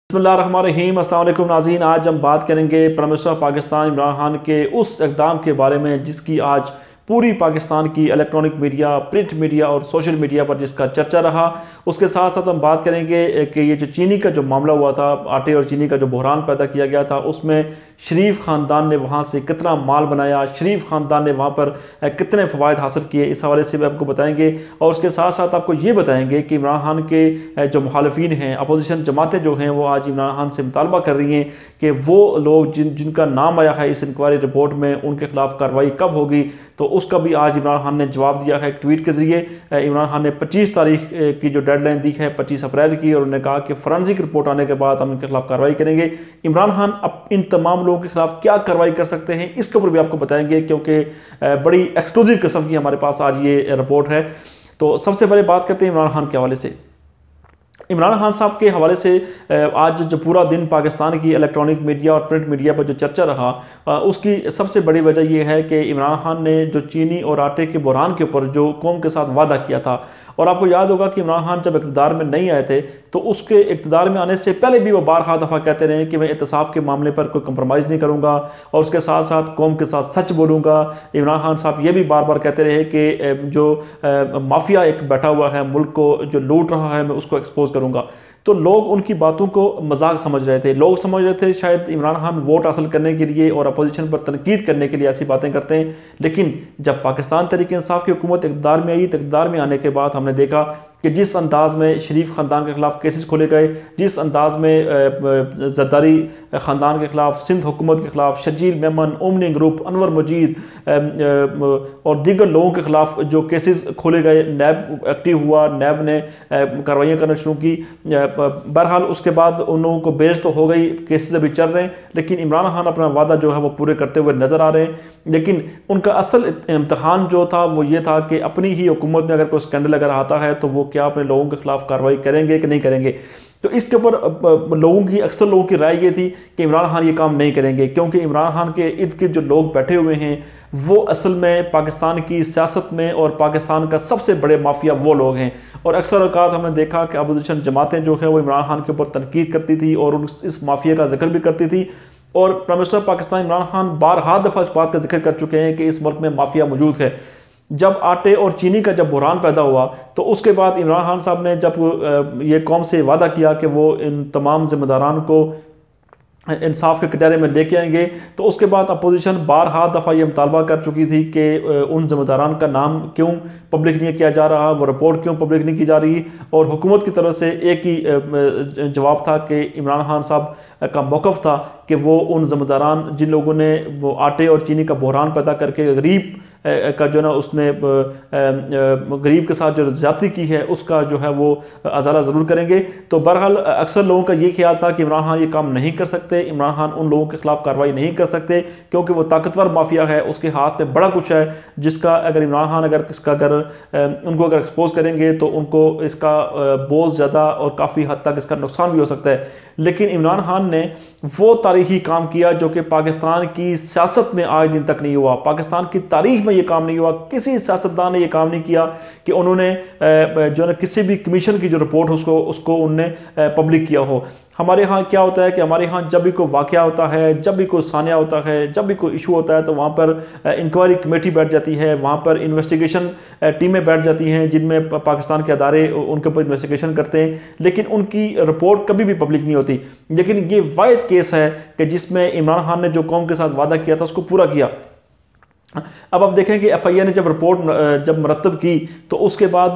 बिस्मिल्लाहिर्रहमानिर्रहीम। अस्सलाम वालेकुम नाज़रीन, आज हम बात करेंगे प्राइम मिनिस्टर पाकिस्तान इमरान खान के उस इक़दाम के बारे में जिसकी आज पूरी पाकिस्तान की इलेक्ट्रॉनिक मीडिया, प्रिंट मीडिया और सोशल मीडिया पर जिसका चर्चा रहा। उसके साथ साथ हम बात करेंगे कि ये जो चीनी का जो मामला हुआ था, आटे और चीनी का जो बहरान पैदा किया गया था, उसमें शरीफ ख़ानदान ने वहाँ से कितना माल बनाया, शरीफ ख़ानदान ने वहाँ पर कितने फ़वाइद हासिल किए, इस हवाले से भी आपको बताएंगे। और उसके साथ साथ आपको ये बताएंगे कि इमरान खान के जो मुखालिफिन हैं, अपोजिशन जमातें जो हैं, वो आज इमरान खान से मुतालबा कर रही हैं कि वो लोग जिनका नाम आया है इस इंक्वायरी रिपोर्ट में, उनके खिलाफ कार्रवाई कब होगी। तो उसका भी आज इमरान खान ने जवाब दिया है एक ट्वीट के ज़रिए। इमरान खान ने 25 तारीख की जो डेडलाइन दी है 25 अप्रैल की, और उन्होंने कहा कि फॉरेंसिक रिपोर्ट आने के बाद हम इनके खिलाफ कार्रवाई करेंगे। इमरान खान अब इन तमाम लोगों के खिलाफ क्या कार्रवाई कर सकते हैं, इसके ऊपर भी आपको बताएंगे, क्योंकि बड़ी एक्सक्लूसिव किस्म की हमारे पास आज ये रिपोर्ट है। तो सबसे पहले बात करते हैं इमरान खान के हवाले से। इमरान खान साहब के हवाले से आज जो पूरा दिन पाकिस्तान की इलेक्ट्रॉनिक मीडिया और प्रिंट मीडिया पर जो चर्चा रहा, उसकी सबसे बड़ी वजह यह है कि इमरान खान ने जो चीनी और आटे के बहरान के ऊपर जो कौम के साथ वादा किया था, और आपको याद होगा कि इमरान खान जब इक़्तिदार में नहीं आए थे तो उसके इक़्तिदार में आने से पहले भी वो बारहा दफ़ा कहते रहे कि मैं एहतसाब के मामले पर कोई कंप्रोमाइज़ नहीं करूँगा और उसके साथ साथ कौम के साथ सच बोलूँगा। इमरान खान साहब ये भी बार बार कहते रहे कि जो माफिया एक बैठा हुआ है, मुल्क को जो लूट रहा है, मैं उसको एक्सपोज करूँगा। तो लोग उनकी बातों को मजाक समझ रहे थे, लोग समझ रहे थे शायद इमरान खान वोट हासिल करने के लिए और अपोजिशन पर तनकीद करने के लिए ऐसी बातें करते हैं। लेकिन जब पाकिस्तान तरीके इंसाफ की हुकूमत इक़्तिदार में आई, तो इक़्तिदार में आने के बाद हमने देखा कि जिस अंदाज़ में शरीफ ख़ानदान के ख़िलाफ़ केसेस खोले गए, जिस अंदाज़ में ज़रदारी ख़ानदान के ख़िलाफ़, सिंध हुकूमत के ख़िलाफ़, शजील मेमन, ओमनी ग्रुप, अनवर मजीद और दीगर लोगों के ख़िलाफ़ जो केसेस खोले गए, नैब एक्टिव हुआ, नैब ने कार्रवाइयाँ करना शुरू की। बहरहाल उसके बाद उन लोगों को बेल तो हो गई, केसेस अभी चल रहे हैं, लेकिन इमरान खान अपना वादा जो है वो पूरे करते हुए नज़र आ रहे हैं। लेकिन उनका असल इम्तहान जो था वो ये था कि अपनी ही हुकूमत में अगर कोई स्कैंडल अगर आता है तो वो क्या अपने लोगों के खिलाफ कार्रवाई करेंगे कि नहीं करेंगे। तो इसके ऊपर अक्सर लोगों की राय ये थी कि इमरान खान ये काम नहीं करेंगे, क्योंकि इमरान खान के इर्द गिर्द जो लोग बैठे हुए हैं वो असल में पाकिस्तान की सियासत में और पाकिस्तान का सबसे बड़े माफिया वो लोग हैं। और अक्सर औकात हमने देखा कि अपोजिशन जमातें जो है वो इमरान खान के ऊपर तनकीद करती थी और इस माफिया का जिक्र भी करती थी। और प्राइम मिनिस्टर पाकिस्तान इमरान खान बारहा दफ़ा इस बात का जिक्र कर चुके हैं कि इस मुल्क में माफिया मौजूद है। जब आटे और चीनी का जब बहरान पैदा हुआ तो उसके बाद इमरान खान साहब ने जब ये कौम से वादा किया कि वो इन तमाम ज़िम्मेदारान को इंसाफ के कटहरे में लेके आएंगे, तो उसके बाद अपोजिशन बारहा दफ़ा ये मुतालबा कर चुकी थी कि उन ज़िम्मेदारान का नाम क्यों पब्लिक नहीं किया जा रहा, वो रिपोर्ट क्यों पब्लिक नहीं की जा रही। और हुकूमत की तरफ से एक ही जवाब था कि इमरान खान साहब का मौक़िफ़ था कि वो उन ज़िम्मेदारान जिन लोगों ने वो आटे और चीनी का बहरान पैदा करके गरीब का जो ना उसने गरीब के साथ जो ज़्यादती की है उसका जो है वो अजाला ज़रूर करेंगे। तो बहरहाल अक्सर लोगों का ये ख्याल था कि इमरान खान ये काम नहीं कर सकते, इमरान खान उन लोगों के खिलाफ कार्रवाई नहीं कर सकते, क्योंकि वो ताकतवर माफिया है, उसके हाथ में बड़ा कुछ है जिसका अगर इमरान खान उनको अगर एक्सपोज करेंगे तो उनको इसका बोझ ज़्यादा और काफ़ी हद तक इसका नुकसान भी हो सकता है। लेकिन इमरान खान ने वो तारीखी काम किया जो कि पाकिस्तान की सियासत में आज दिन तक नहीं हुआ, पाकिस्तान की तारीख में ये काम नहीं हुआ, किसी सियासतदान ने ये काम नहीं किया कि उन्होंने जो है किसी भी कमीशन की जो रिपोर्ट उसको उनने पब्लिक किया हो। हमारे यहाँ क्या होता है कि हमारे यहाँ जब भी कोई वाक़या होता है, जब भी कोई सानिया होता है, जब भी कोई इशू होता है, तो वहाँ पर इंक्वायरी कमेटी बैठ जाती है, वहाँ पर इन्वेस्टिगेशन टीमें बैठ जाती हैं जिनमें पाकिस्तान के अदारे उनके ऊपर इन्वेस्टिगेशन करते हैं, लेकिन उनकी रिपोर्ट कभी भी पब्लिक नहीं होती। लेकिन ये वाहिद केस है कि जिसमें इमरान खान ने जो कौम के साथ वादा किया था उसको पूरा किया। अब आप देखें कि एफआईए ने जब रिपोर्ट जब मरतब की तो उसके बाद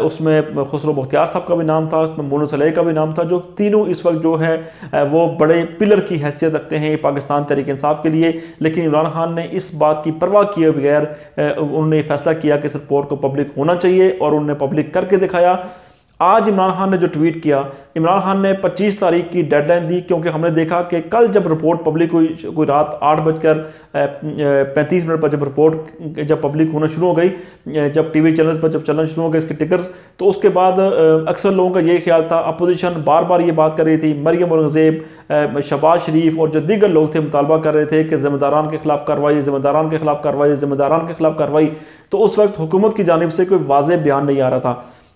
उसमें खसरु बख्तियार साहब का भी नाम था, उसमें मोनू का भी नाम था, जो तीनों इस वक्त जो है वो बड़े पिलर की हैसियत रखते हैं पाकिस्तान तरीके इंसाफ के लिए। लेकिन इमरान खान ने इस बात की परवाह किए बगैर उन्होंने फैसला किया कि इस रिपोर्ट को पब्लिक होना चाहिए और उन्होंने पब्लिक करके दिखाया। आज इमरान खान ने जो ट्वीट किया, इमरान खान ने 25 तारीख की डेडलाइन दी, क्योंकि हमने देखा कि कल जब रिपोर्ट पब्लिक हुई, कोई रात 8:35 पर जब रिपोर्ट जब पब्लिक होना शुरू हो गई, जब टीवी चैनल्स पर जब चलना शुरू हो गए इसके टिकर्स, तो उसके बाद अक्सर लोगों का ये ख्याल था, अपोजिशन बार बार ये बात कर रही थी, मरियम और शहबाज, शरीफ और जो दीगर लोग थे मुतालबा कर रहे थे कि ज़िम्मेदारान के खिलाफ कार्रवाई, ज़िम्मेदारान के खिलाफ कार्रवाई, ज़िम्मेदारान के खिलाफ कार्रवाई। तो उस वक्त हुकूमत की जानिब से कोई वाज़ेह बयान नहीं आ रहा था।